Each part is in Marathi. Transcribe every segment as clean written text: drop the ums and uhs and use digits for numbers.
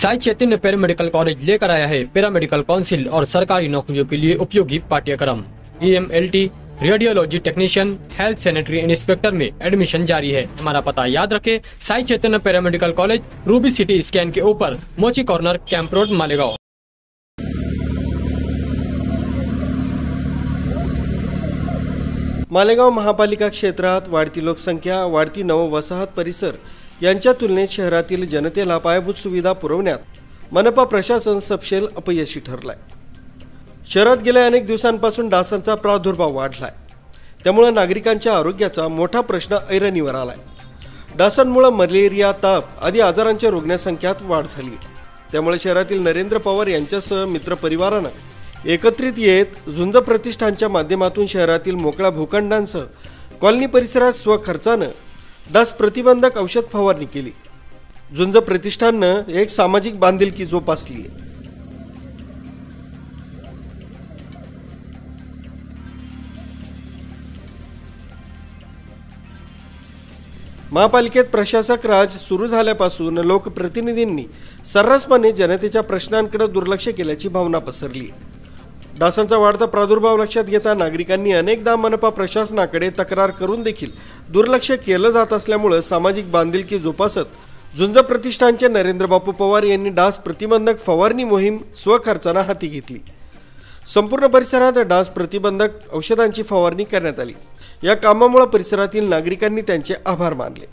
साई चैतन्य पैरामेडिकल कॉलेज लेकर आया है पैरामेडिकल काउंसिल और सरकारी नौकरियों के लिए उपयोगी पाठ्यक्रम। EMLT, radiology technician, health sanitary inspector में एडमिशन जारी है। हमारा पता याद रखे, Sai Chaitanya paramedical college, Ruby City scan के ऊपर, Mochi corner, camp road, Malegaon. Malegaon महापालिका क्षेत्रात वाढती लोकसंख्या, वाढती नववसाहत परिसर यांच्या तुलनेत शहरातील जनतेला पायाभूत सुविधा पुरवण्यात मनपा प्रशासन सपशेल अपयशी ठरलाय। शहरात गेल्या अनेक दिवसांपासून डासांचा प्रादुर्भाव वाढलाय, त्यामुळे नागरिकांच्या आरोग्याचा मोठा प्रश्न ऐरणीवर आलाय। डासांमुळे मलेरिया, ताप आदी आजारांच्या रुग्णसंख्येत वाढ झाली। त्यामुळे शहरातील नरेंद्र पवार यांच्यासह मित्रपरिवारानं एकत्रित येत झुंज प्रतिष्ठानच्या माध्यमातून शहरातील मोकळ्या भूखंडांसह कॉलनी परिसरात स्वखर्चानं डास प्रतिबंधक औषध फवारणी केली। झुंज प्रतिष्ठाननं एक सामाजिक बांधिलकी जोपासली आहे। महापालिकेत प्रशासक राज सुरू झाल्यापासून लोकप्रतिनिधींनी सर्रासपणे जनतेच्या प्रश्नांकडे दुर्लक्ष केल्याची भावना पसरली आहे। डासांचा वाढता प्रादुर्भाव लक्षात घेता नागरिकांनी अनेकदा मनपा प्रशासनाकडे तक्रार करून देखील दुर्लक्ष केलं जात असल्यामुळे सामाजिक बांधिलकी जोपासत झुंज प्रतिष्ठानचे नरेंद्र बापू पवार यांनी डास प्रतिबंधक फवारणी मोहीम स्वखर्चाने हाती घेतली। संपूर्ण परिसरात डास प्रतिबंधक औषधांची फवारणी करण्यात आली। या कामामुळे परिसरातील नागरिकांनी त्यांचे आभार मानले।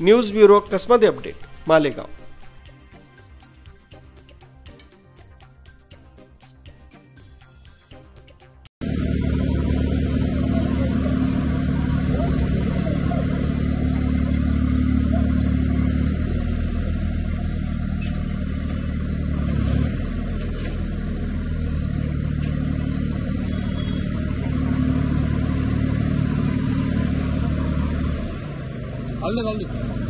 News bureau Kasmade update, Malegaon. डाल दे।